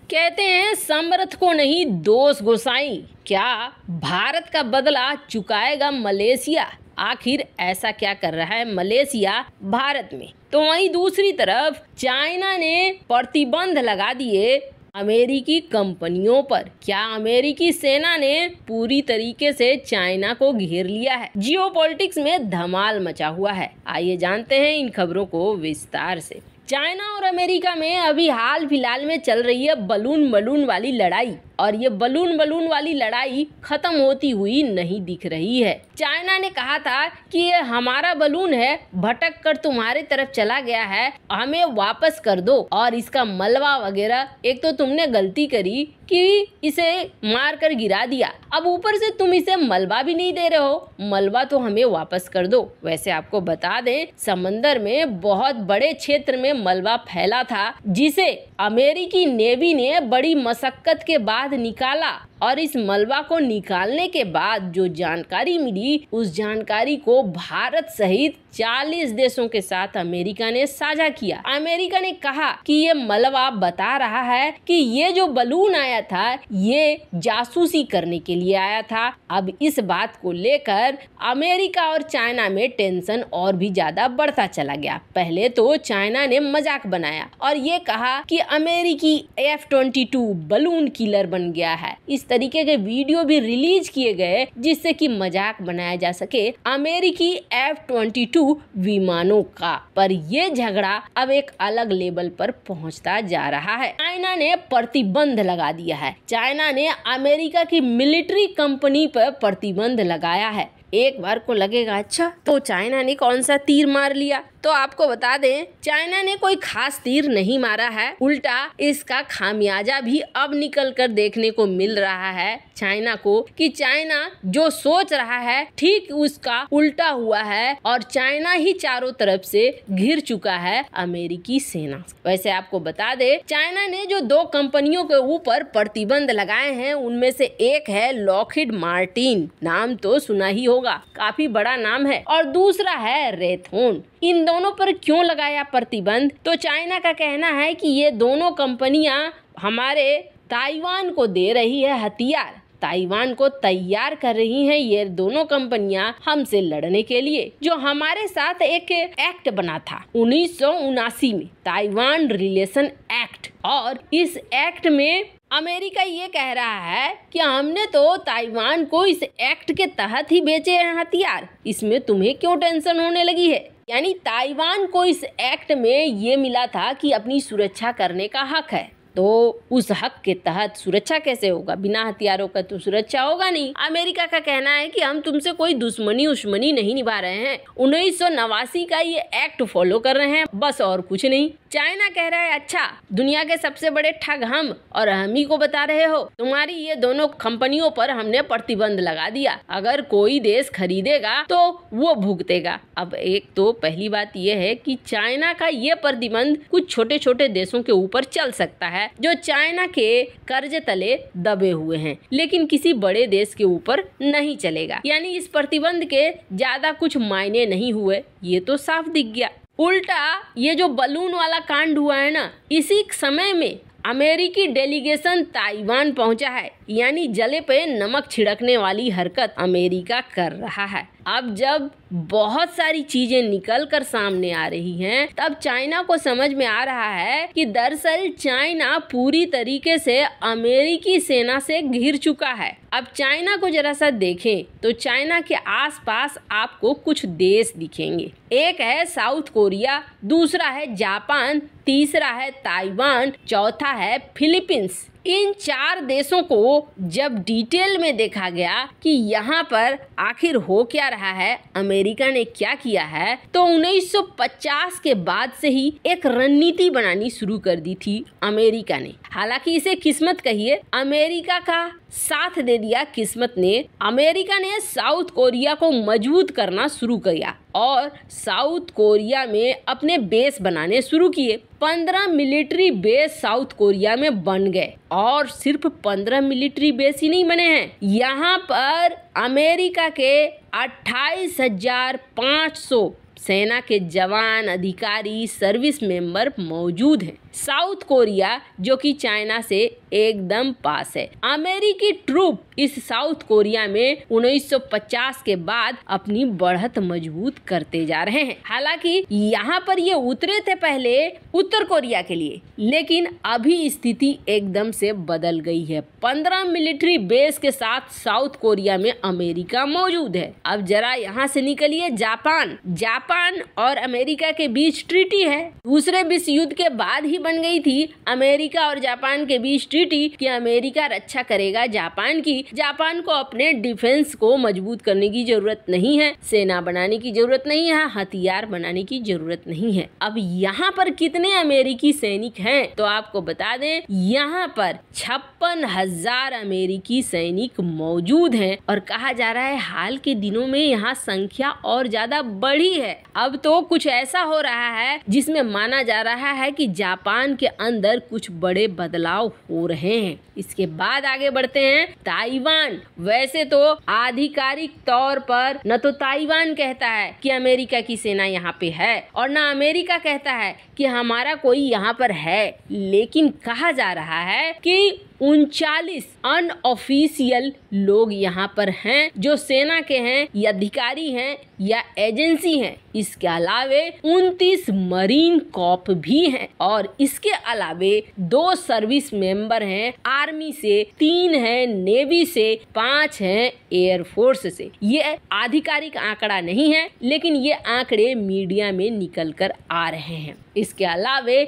कहते हैं समर्थ को नहीं दोष गोसाई, क्या भारत का बदला चुकाएगा मलेशिया? आखिर ऐसा क्या कर रहा है मलेशिया भारत में? तो वहीं दूसरी तरफ चाइना ने प्रतिबंध लगा दिए अमेरिकी कंपनियों पर। क्या अमेरिकी सेना ने पूरी तरीके से चाइना को घेर लिया है? जियोपॉलिटिक्स में धमाल मचा हुआ है। आइए जानते हैं इन खबरों को विस्तार से। चाइना और अमेरिका में अभी हाल फिलहाल में चल रही है बलून वाली लड़ाई, और ये बलून वाली लड़ाई खत्म होती हुई नहीं दिख रही है। चाइना ने कहा था कि ये हमारा बलून है, भटक कर तुम्हारे तरफ चला गया है, हमें वापस कर दो। और इसका मलबा वगैरह, एक तो तुमने गलती करी कि इसे मार कर गिरा दिया, अब ऊपर से तुम इसे मलबा भी नहीं दे रहे हो, मलबा तो हमें वापस कर दो। वैसे आपको बता दें, समंदर में बहुत बड़े क्षेत्र में मलबा फैला था, जिसे अमेरिकी नेवी ने बड़ी मशक्कत के बाद निकाला। और इस मलबा को निकालने के बाद जो जानकारी मिली, उस जानकारी को भारत सहित 40 देशों के साथ अमेरिका ने साझा किया। अमेरिका ने कहा कि ये मलबा बता रहा है कि ये जो बलून आया था ये जासूसी करने के लिए आया था। अब इस बात को लेकर अमेरिका और चाइना में टेंशन और भी ज्यादा बढ़ता चला गया। पहले तो चाइना ने मजाक बनाया और ये कहा कि अमेरिकी F-22 बलून किलर बन गया है। इस तरीके के वीडियो भी रिलीज किए गए जिससे कि मजाक बनाया जा सके अमेरिकी F-22 विमानों का। पर ये झगड़ा अब एक अलग लेवल पर पहुंचता जा रहा है। चाइना ने प्रतिबंध लगा दिया है। चाइना ने अमेरिका की मिलिट्री कंपनी पर प्रतिबंध लगाया है। एक बार को लगेगा अच्छा तो चाइना ने कौन सा तीर मार लिया, तो आपको बता दें चाइना ने कोई खास तीर नहीं मारा है, उल्टा इसका खामियाजा भी अब निकल कर देखने को मिल रहा है चाइना को कि चाइना जो सोच रहा है ठीक उसका उल्टा हुआ है और चाइना ही चारों तरफ से घिर चुका है अमेरिकी सेना। वैसे आपको बता दें चाइना ने जो 2 कंपनियों के ऊपर प्रतिबंध लगाए हैं उनमें से एक है लॉकहीड मार्टिन, नाम तो सुना ही होगा, काफी बड़ा नाम है, और दूसरा है रेथोन। इन दोनों पर क्यों लगाया प्रतिबंध? तो चाइना का कहना है कि ये दोनों कंपनियां हमारे ताइवान को दे रही है हथियार, ताइवान को तैयार कर रही हैं ये दोनों कंपनियां हमसे लड़ने के लिए। जो हमारे साथ एक एक्ट बना था 1979 में, ताइवान रिलेशन एक्ट, और इस एक्ट में अमेरिका ये कह रहा है कि हमने तो ताइवान को इस एक्ट के तहत ही बेचे हैं हथियार, इसमें तुम्हें क्यों टेंशन होने लगी है। यानी ताइवान को इस एक्ट में ये मिला था कि अपनी सुरक्षा करने का हक है, तो उस हक के तहत सुरक्षा कैसे होगा? बिना हथियारों का तो सुरक्षा होगा नहीं। अमेरिका का कहना है कि हम तुमसे कोई दुश्मनी नहीं निभा रहे हैं, 1989 का ये एक्ट फॉलो कर रहे हैं, बस और कुछ नहीं। चाइना कह रहा है अच्छा दुनिया के सबसे बड़े ठग हम, और हम ही को बता रहे हो, तुम्हारी ये दोनों कंपनियों पर हमने प्रतिबंध लगा दिया, अगर कोई देश खरीदेगा तो वो भुगतेगा। अब एक तो पहली बात ये है कि चाइना का ये प्रतिबंध कुछ छोटे छोटे देशों के ऊपर चल सकता है जो चाइना के कर्ज तले दबे हुए हैं, लेकिन किसी बड़े देश के ऊपर नहीं चलेगा। यानी इस प्रतिबंध के ज्यादा कुछ मायने नहीं हुए, ये तो साफ दिख गया। उल्टा ये जो बलून वाला कांड हुआ है ना, इसी समय में अमेरिकी डेलीगेशन ताइवान पहुंचा है, यानी जले पे नमक छिड़कने वाली हरकत अमेरिका कर रहा है। अब जब बहुत सारी चीजें निकल कर सामने आ रही हैं, तब चाइना को समझ में आ रहा है कि दरअसल चाइना पूरी तरीके से अमेरिकी सेना से घिर चुका है। अब चाइना को जरा सा देखें तो चाइना के आसपास आपको कुछ देश दिखेंगे। एक है साउथ कोरिया, दूसरा है जापान, तीसरा है ताइवान, चौथा है फिलीपींस। इन 4 देशों को जब डिटेल में देखा गया कि यहाँ पर आखिर हो क्या रहा है, अमेरिका ने क्या किया है, तो 1950 के बाद से ही एक रणनीति बनानी शुरू कर दी थी अमेरिका ने। हालांकि इसे किस्मत कहिए, अमेरिका का साथ दे दिया किस्मत ने। अमेरिका ने साउथ कोरिया को मजबूत करना शुरू किया और साउथ कोरिया में अपने बेस बनाने शुरू किए। 15 मिलिट्री बेस साउथ कोरिया में बन गए, और सिर्फ 15 मिलिट्री बेस ही नहीं बने हैं, यहाँ पर अमेरिका के 28,500 सेना के जवान, अधिकारी, सर्विस मेंबर मौजूद हैं। साउथ कोरिया, जो कि चाइना से एकदम पास है। अमेरिकी ट्रूप इस साउथ कोरिया में 1950 के बाद अपनी बढ़त मजबूत करते जा रहे हैं। हालांकि यहाँ पर ये उतरे थे पहले उत्तर कोरिया के लिए, लेकिन अभी स्थिति एकदम से बदल गई है। 15 मिलिट्री बेस के साथ साउथ कोरिया में अमेरिका मौजूद है। अब जरा यहाँ से निकलिए जापान और अमेरिका के बीच ट्रीटी है। दूसरे विश्व युद्ध के बाद ही बन गई थी अमेरिका और जापान के बीच ट्रीटी कि अमेरिका रक्षा करेगा जापान की। जापान को अपने डिफेंस को मजबूत करने की जरूरत नहीं है, सेना बनाने की जरूरत नहीं है, हथियार बनाने की जरूरत नहीं है। अब यहाँ पर कितने अमेरिकी सैनिक हैं तो आपको बता दें, यहाँ पर 56,000 अमेरिकी सैनिक मौजूद हैं और कहा जा रहा है हाल के दिनों में यहाँ संख्या और ज्यादा बढ़ी है। अब तो कुछ ऐसा हो रहा है जिसमें माना जा रहा है कि जापान के अंदर कुछ बड़े बदलाव हो रहे हैं। इसके बाद आगे बढ़ते हैं ताइवान। वैसे तो आधिकारिक तौर पर न तो ताइवान कहता है कि अमेरिका की सेना यहाँ पे है और न अमेरिका कहता है कि हमारा कोई यहाँ पर है, लेकिन कहा जा रहा है कि 39 अनऑफिशियल लोग यहाँ पर हैं जो सेना के हैं या अधिकारी हैं या एजेंसी हैं। इसके अलावे 29 मरीन कॉप भी हैं और इसके अलावे 2 सर्विस मेंबर हैं आर्मी से, 3 हैं नेवी से, 5 हैं एयरफोर्स से। ये आधिकारिक आंकड़ा नहीं है, लेकिन ये आंकड़े मीडिया में निकल कर आ रहे हैं। इसके अलावे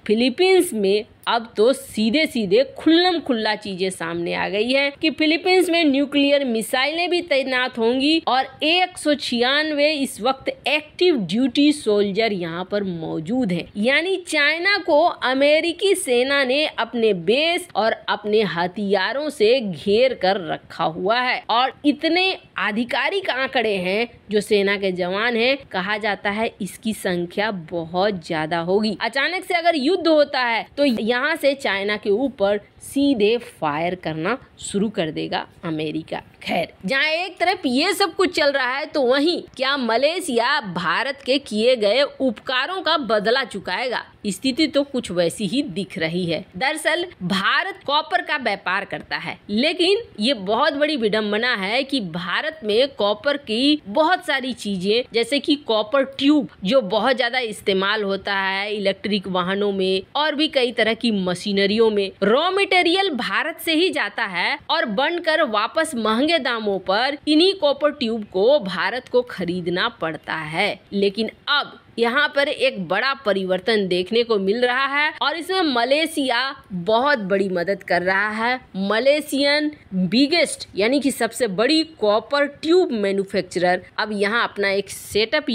फिलीपींस में अब तो सीधे सीधे खुल्लम खुल्ला चीजें सामने आ गई है कि फिलीपींस में न्यूक्लियर मिसाइलें भी तैनात होंगी और 196 इस वक्त एक्टिव ड्यूटी सोल्जर यहाँ पर मौजूद हैं। यानी चाइना को अमेरिकी सेना ने अपने बेस और अपने हथियारों से घेर कर रखा हुआ है और इतने आधिकारिक आंकड़े हैं जो सेना के जवान हैं, कहा जाता है इसकी संख्या बहुत ज्यादा होगी। अचानक से अगर युद्ध होता है तो यहाँ से चाइना के ऊपर सीधे फायर करना शुरू कर देगा अमेरिका। खैर, जहाँ एक तरफ ये सब कुछ चल रहा है तो वहीं क्या मलेशिया भारत के किए गए उपकारों का बदला चुकाएगा? स्थिति तो कुछ वैसी ही दिख रही है। दरअसल भारत कॉपर का व्यापार करता है, लेकिन ये बहुत बड़ी विडंबना है कि भारत में कॉपर की बहुत सारी चीजें जैसे कि कॉपर ट्यूब जो बहुत ज्यादा इस्तेमाल होता है इलेक्ट्रिक वाहनों में और भी कई तरह की मशीनरियों में, रॉ मटेरियल भारत से ही जाता है और बनकर वापस महंगे दामों पर इन्हीं कॉपर ट्यूब को भारत को खरीदना पड़ता है। लेकिन अब यहाँ पर एक बड़ा परिवर्तन देखने को मिल रहा है और इसमें मलेशिया बहुत बड़ी मदद कर रहा है। मलेशियन बिगेस्ट यानी कि सबसे बड़ी कॉपर ट्यूब मैन्युफैक्चरर अब यहाँ अपना एक सेटअप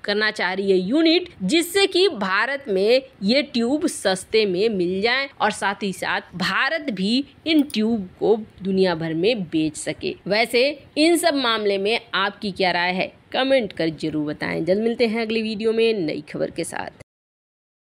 करना चाह रही है यूनिट, जिससे कि भारत में ये ट्यूब सस्ते में मिल जाए और साथ ही साथ भारत भी इन ट्यूब को दुनिया भर में बेच सके। वैसे इन सब मामले में आपकी क्या राय है? कमेंट कर जरूर बताएं। जल्द मिलते हैं अगली वीडियो में नई खबर के साथ।